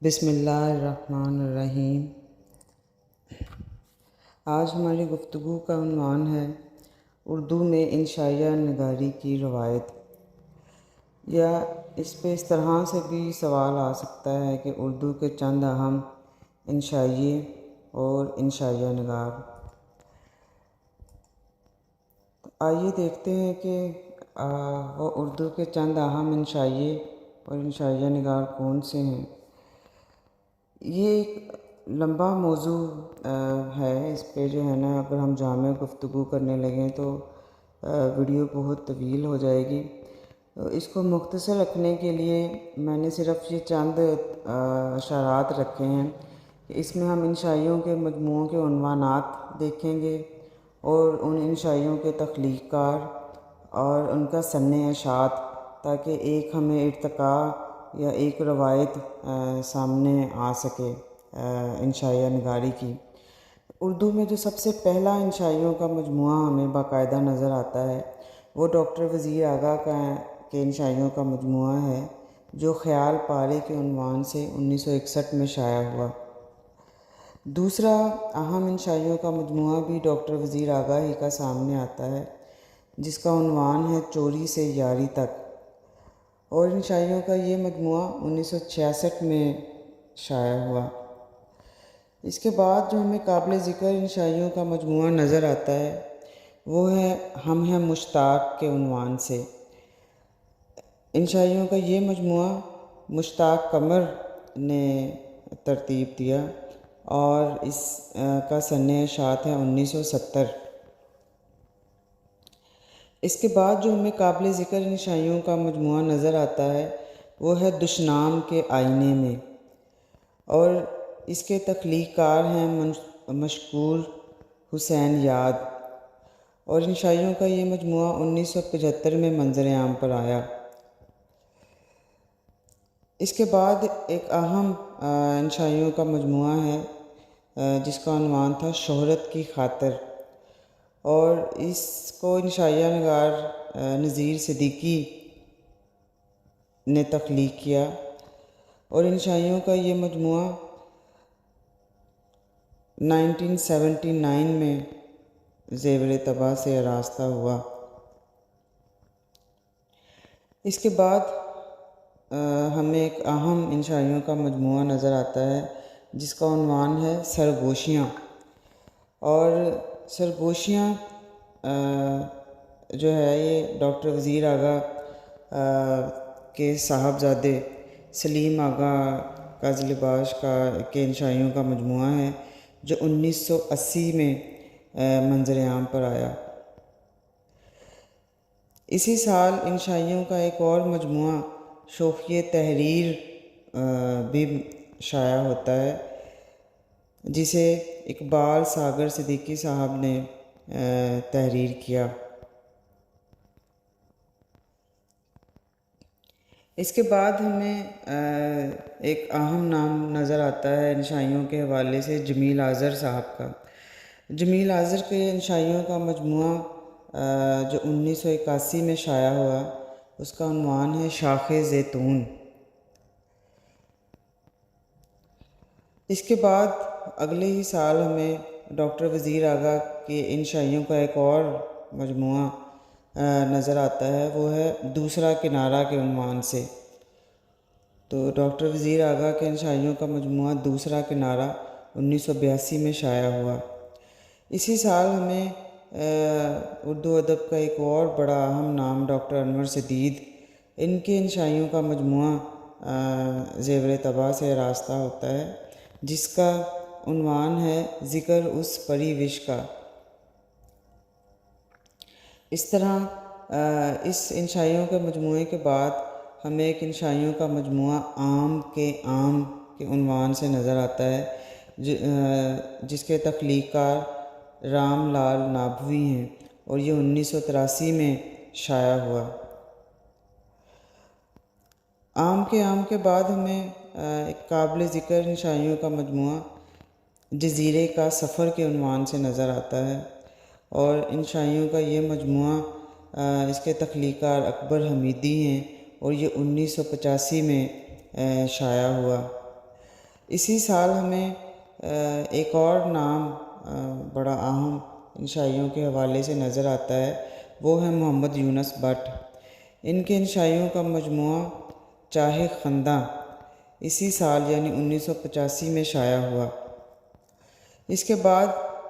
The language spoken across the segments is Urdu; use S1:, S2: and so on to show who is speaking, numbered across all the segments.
S1: بسم اللہ الرحمن الرحیم۔ آج ہماری گفتگو کا عنوان ہے اردو میں انشائیہ نگاری کی روایت، یا اس پہ اس طرح سے بھی سوال آ سکتا ہے کہ اردو کے چند اہم انشائیے اور انشائیہ نگار۔ آئیے دیکھتے ہیں کہ وہ اردو کے چند اہم انشائیے اور انشائیہ نگار کون سے ہیں۔ یہ ایک لمبا موضوع ہے، اس پہ جو ہے نا اگر ہم جامع گفتگو کرنے لگیں تو ویڈیو بہت طویل ہو جائے گی۔ اس کو مختصر رکھنے کے لیے میں نے صرف یہ چند اشارات رکھے ہیں کہ اس میں ہم انشائیوں کے مجموعوں کے عنوانات دیکھیں گے اور ان انشائیوں کے تخلیق کار اور ان کا سن اشاعت، تاکہ ایک ہمیں ارتقاء یا ایک روایت سامنے آ سکے انشائیہ نگاری کی۔ اردو میں جو سب سے پہلا انشائیوں کا مجموعہ ہمیں باقاعدہ نظر آتا ہے وہ ڈاکٹر وزیر آغا کے انشائیوں کا مجموعہ ہے، جو خیال پارے کے عنوان سے 1961 میں شائع ہوا۔ دوسرا اہم انشائیوں کا مجموعہ بھی ڈاکٹر وزیر آغا ہی کا سامنے آتا ہے، جس کا عنوان ہے چوری سے یاری تک، اور انشائیوں کا یہ مجموعہ 1966 میں شائع ہوا۔ اس کے بعد جو ہمیں قابل ذکر انشائیوں کا مجموعہ نظر آتا ہے وہ ہے ہم ہیں مشتاق کے عنوان سے۔ انشائیوں کا یہ مجموعہ مشتاق قمر نے ترتیب دیا اور اس کا سن اشاعت ہے 1970۔ اس کے بعد جو ہمیں قابل ذکر انشائیوں کا مجموعہ نظر آتا ہے وہ ہے دشنام کے آئینے میں، اور اس کے تخلیق کار ہیں مشکور حسین یاد، اور انشائیوں کا یہ مجموعہ 1975 میں منظر عام پر آیا۔ اس کے بعد ایک اہم انشائیوں کا مجموعہ ہے جس کا عنوان تھا شہرت کی خاطر، اور اس کو انشائیہ نگار نذیر صدیقی نے تخلیق کیا، اور انشائیوں کا یہ مجموعہ 1979 میں زیور طبع سے آراستہ ہوا۔ اس کے بعد ہمیں ایک اہم انشائیوں کا مجموعہ نظر آتا ہے جس کا عنوان ہے سرگوشیاں، اور سرگوشیاں جو ہے یہ ڈاکٹر وزیر آغا کے صاحبزادے سلیم آغا قاضی لباش کے انشائیوں کا مجموعہ ہے، جو 1980 میں منظر عام پر آیا۔ اسی سال انشائیوں کا ایک اور مجموعہ شوخی تحریر بھی شائع ہوتا ہے، جسے اقبال ساگر صدیقی صاحب نے تحریر کیا۔ اس کے بعد ہمیں ایک اہم نام نظر آتا ہے انشائیوں کے حوالے سے جمیل آذر صاحب کا۔ جمیل آذر کے انشائیوں کا مجموعہ جو 1981 میں شائع ہوا اس کا عنوان ہے شاخ زیتون۔ اس کے بعد اگلے ہی سال ہمیں ڈاکٹر وزیر آغا کے انشائیوں کا ایک اور مجموعہ نظر آتا ہے، وہ ہے دوسرا کنارہ کے عنوان سے۔ تو ڈاکٹر وزیر آغا کے انشائیوں کا مجموعہ دوسرا کنارہ 1982 میں شائع ہوا۔ اسی سال ہمیں اردو ادب کا ایک اور بڑا اہم نام ڈاکٹر انور سدید، ان کے انشائیوں کا مجموعہ زیور طبع سے آراستہ ہوتا ہے، جس کا عنوان ہے ذکر اس پری وش کا۔ اس طرح اس انشائیوں کے مجموعے کے بعد ہمیں ایک انشائیوں کا مجموعہ عام کے عنوان سے نظر آتا ہے، جس کے تخلیق کار رام لال نابھوی ہیں، اور یہ 1983 میں شائع ہوا۔ عام کے بعد ہمیں ایک قابل ذکر انشائیوں کا مجموعہ جزیرے کا سفر کے عنوان سے نظر آتا ہے، اور انشائیوں کا یہ مجموعہ اس کے تخلیق کار اکبر حمیدی ہیں، اور یہ 1985 میں شائع ہوا۔ اسی سال ہمیں ایک اور نام بڑا اہم انشائیوں کے حوالے سے نظر آتا ہے، وہ ہے محمد یونس بٹ۔ ان کے انشائیوں کا مجموعہ چاہے خنداں اسی سال یعنی 1985 میں شائع ہوا۔ اس کے بعد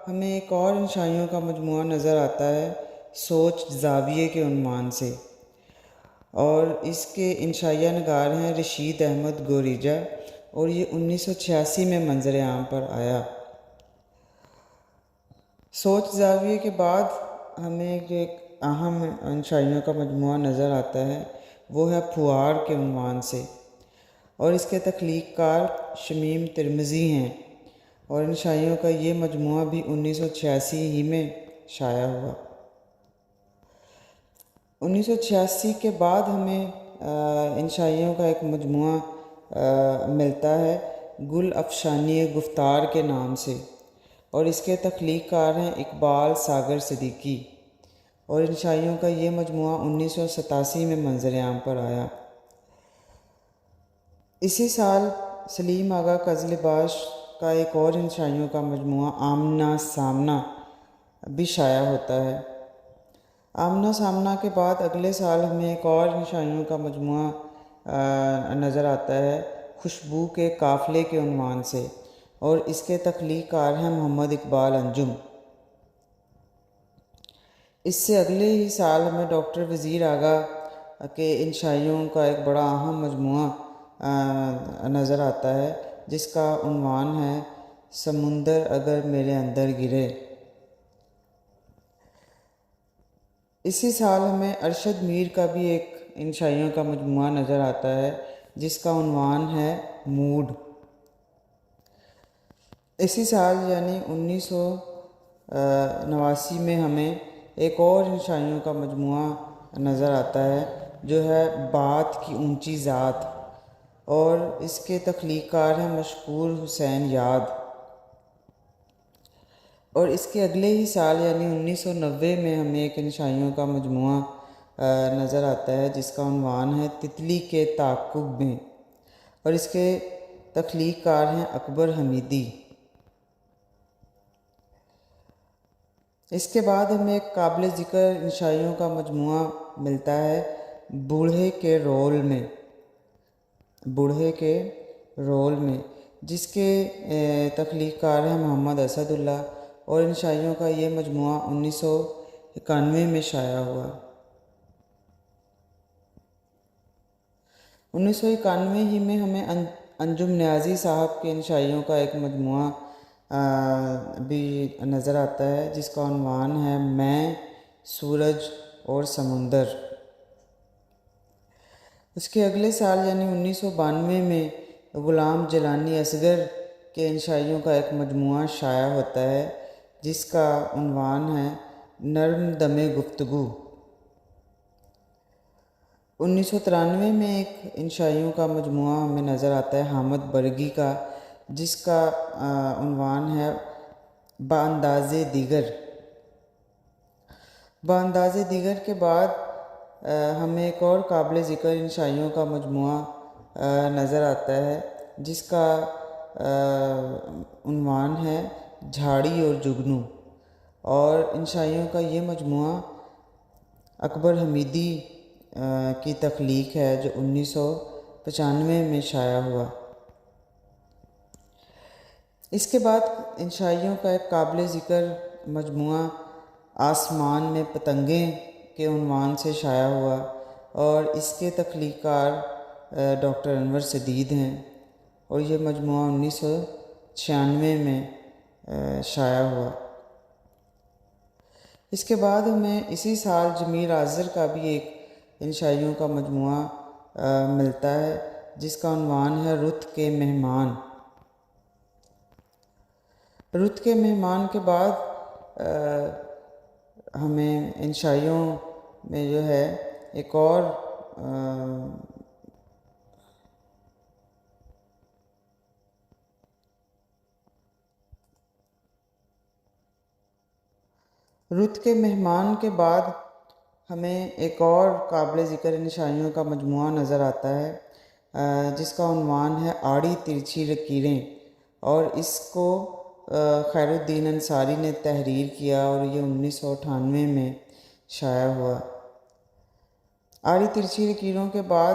S1: ہمیں ایک اور انشائیوں کا مجموعہ نظر آتا ہے سوچ زاویے کے عنوان سے، اور اس کے انشائیہ نگار ہیں رشید احمد گوریجہ، اور یہ 1986 میں منظر عام پر آیا۔ سوچ زاویے کے بعد ہمیں ایک اہم انشائیوں کا مجموعہ نظر آتا ہے، وہ ہے پھوار کے عنوان سے، اور اس کے تخلیق کار شمیم ترمذی ہیں، اور انشائیوں کا یہ مجموعہ بھی 1986 ہی میں شائع ہوا۔ 1986 کے بعد ہمیں انشائیوں کا ایک مجموعہ ملتا ہے گل افشانی گفتار کے نام سے، اور اس کے تخلیق کار ہیں اقبال ساگر صدیقی، اور انشائیوں کا یہ مجموعہ 1987 میں منظر عام پر آیا۔ اسی سال سلیم آغا قزلباش کا ایک اور انشائیوں کا مجموعہ آمنہ سامنا بھی شائع ہوتا ہے۔ آمنہ سامنا کے بعد اگلے سال ہمیں ایک اور انشائیوں کا مجموعہ نظر آتا ہے خوشبو کے قافلے کے عنوان سے، اور اس کے تخلیق کار ہیں محمد اقبال انجم۔ اس سے اگلے ہی سال ہمیں ڈاکٹر وزیر آغا کے انشائیوں کا ایک بڑا اہم مجموعہ نظر آتا ہے، جس کا عنوان ہے سمندر اگر میرے اندر گرے۔ اسی سال ہمیں ارشد میر کا بھی ایک انشائیوں کا مجموعہ نظر آتا ہے، جس کا عنوان ہے موڈ۔ اسی سال یعنی 1989 میں ہمیں ایک اور انشائیوں کا مجموعہ نظر آتا ہے، جو ہے بات کی اونچی ذات، اور اس کے تخلیق کار ہیں مشکور حسین یاد۔ اور اس کے اگلے ہی سال یعنی 1990 میں ہمیں ایک انشائیوں کا مجموعہ نظر آتا ہے، جس کا عنوان ہے تتلی کے تعاقب میں، اور اس کے تخلیق کار ہیں اکبر حمیدی۔ اس کے بعد ہمیں ایک قابل ذکر انشائیوں کا مجموعہ ملتا ہے بوڑھے کے رول میں، بوڑھے کے رول میں، جس کے تخلیق کار ہیں محمد اسد اللہ، اور انشائیوں کا یہ مجموعہ 1991 میں شائع ہوا۔ 1991 ہی میں ہمیں انجم نیازی صاحب کے انشائیوں کا ایک مجموعہ بھی نظر آتا ہے، جس کا عنوان ہے میں، سورج اور سمندر۔ اس کے اگلے سال یعنی 1992 میں غلام جیلانی اصغر کے انشائیوں کا ایک مجموعہ شائع ہوتا ہے، جس کا عنوان ہے نرم دم گفتگو۔ 1993 میں ایک انشائیوں کا مجموعہ ہمیں نظر آتا ہے حامد برگی کا، جس کا عنوان ہے بانداز دیگر۔ بانداز دیگر کے بعد ہمیں ایک اور قابل ذکر انشائیوں کا مجموعہ نظر آتا ہے، جس کا عنوان ہے جھاڑی اور جگنو، اور انشائیوں کا یہ مجموعہ اکبر حمیدی کی تخلیق ہے، جو 1995 میں شائع ہوا۔ اس کے بعد انشائیوں کا ایک قابل ذکر مجموعہ آسمان میں پتنگیں کے عنوان سے شائع ہوا، اور اس کے تخلیق کار ڈاکٹر انور سدید ہیں، اور یہ مجموعہ 1996 میں شائع ہوا۔ اس کے بعد ہمیں اسی سال جمیل آذر کا بھی ایک انشائیوں کا مجموعہ ملتا ہے، جس کا عنوان ہے رت کے مہمان۔ رت کے مہمان کے بعد ہمیں انشائیوں میں جو ہے ایک اور رت کے مہمان کے بعد ہمیں ایک اور قابل ذکر انشائیوں کا مجموعہ نظر آتا ہے جس کا عنوان ہے آڑی ترچھی لکیریں، اور اس کو خیر الدین انصاری نے تحریر کیا اور یہ 1998 میں شائع ہوا۔ آڑی ترچھی لکیروں کے بعد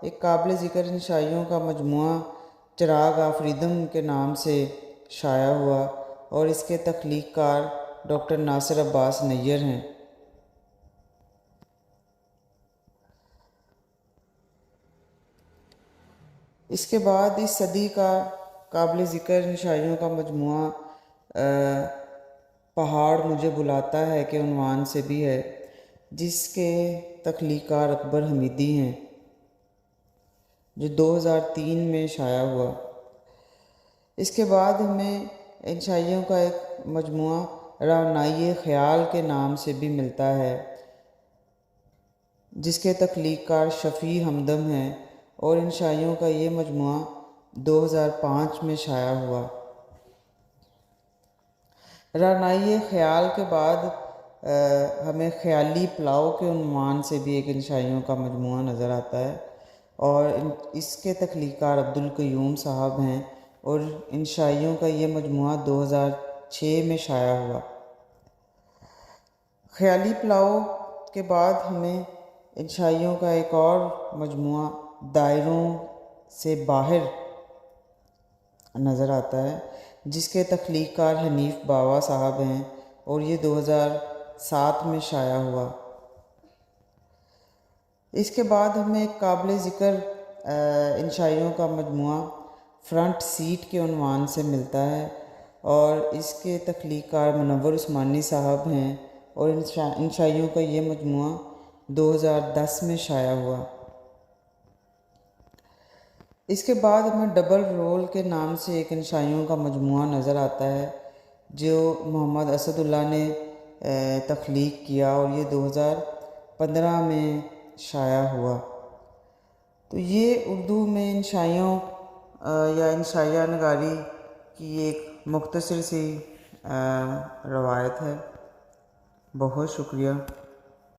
S1: ایک قابل ذکر انشائیوں کا مجموعہ چراغ آفریدم کے نام سے شائع ہوا، اور اس کے تخلیق کار ڈاکٹر ناصر عباس نیّر ہیں۔ اس کے بعد اس صدی کا قابل ذکر انشائیوں کا مجموعہ پہاڑ مجھے بلاتا ہے کے عنوان سے بھی ہے، جس کے تخلیق کار اکبر حمیدی ہیں، جو 2003 میں شائع ہوا۔ اس کے بعد ہمیں انشائیوں کا ایک مجموعہ رعنائی خیال کے نام سے بھی ملتا ہے، جس کے تخلیق کار شفیع ہمدم ہیں، اور انشائیوں کا یہ مجموعہ 2005 میں شائع ہوا۔ رعنائی خیال کے بعد ہمیں خیالی پلاؤ کے عنوان سے بھی ایک انشائیوں کا مجموعہ نظر آتا ہے، اور اس کے تخلیق کار عبدالقیوم صاحب ہیں، اور انشائیوں کا یہ مجموعہ 2006 میں شائع ہوا۔ خیالی پلاؤ کے بعد ہمیں انشائیوں کا ایک اور مجموعہ دائروں سے باہر نظر آتا ہے، جس کے تخلیق کار حنیف باوا صاحب ہیں، اور یہ 2007 میں شائع ہوا۔ اس کے بعد ہمیں ایک قابل ذکر انشائیوں کا مجموعہ فرنٹ سیٹ کے عنوان سے ملتا ہے، اور اس کے تخلیق کار منور عثمانی صاحب ہیں، اور انشائیوں کا یہ مجموعہ 2010 میں شائع ہوا۔ اس کے بعد ہمیں ڈبل رول کے نام سے ایک انشائیوں کا مجموعہ نظر آتا ہے، جو محمد اسد اللہ نے تخلیق کیا، اور یہ 2015 میں شائع ہوا۔ تو یہ اردو میں انشائیوں یا انشائیہ نگاری کی ایک مختصر سی روایت ہے۔ بہت شکریہ۔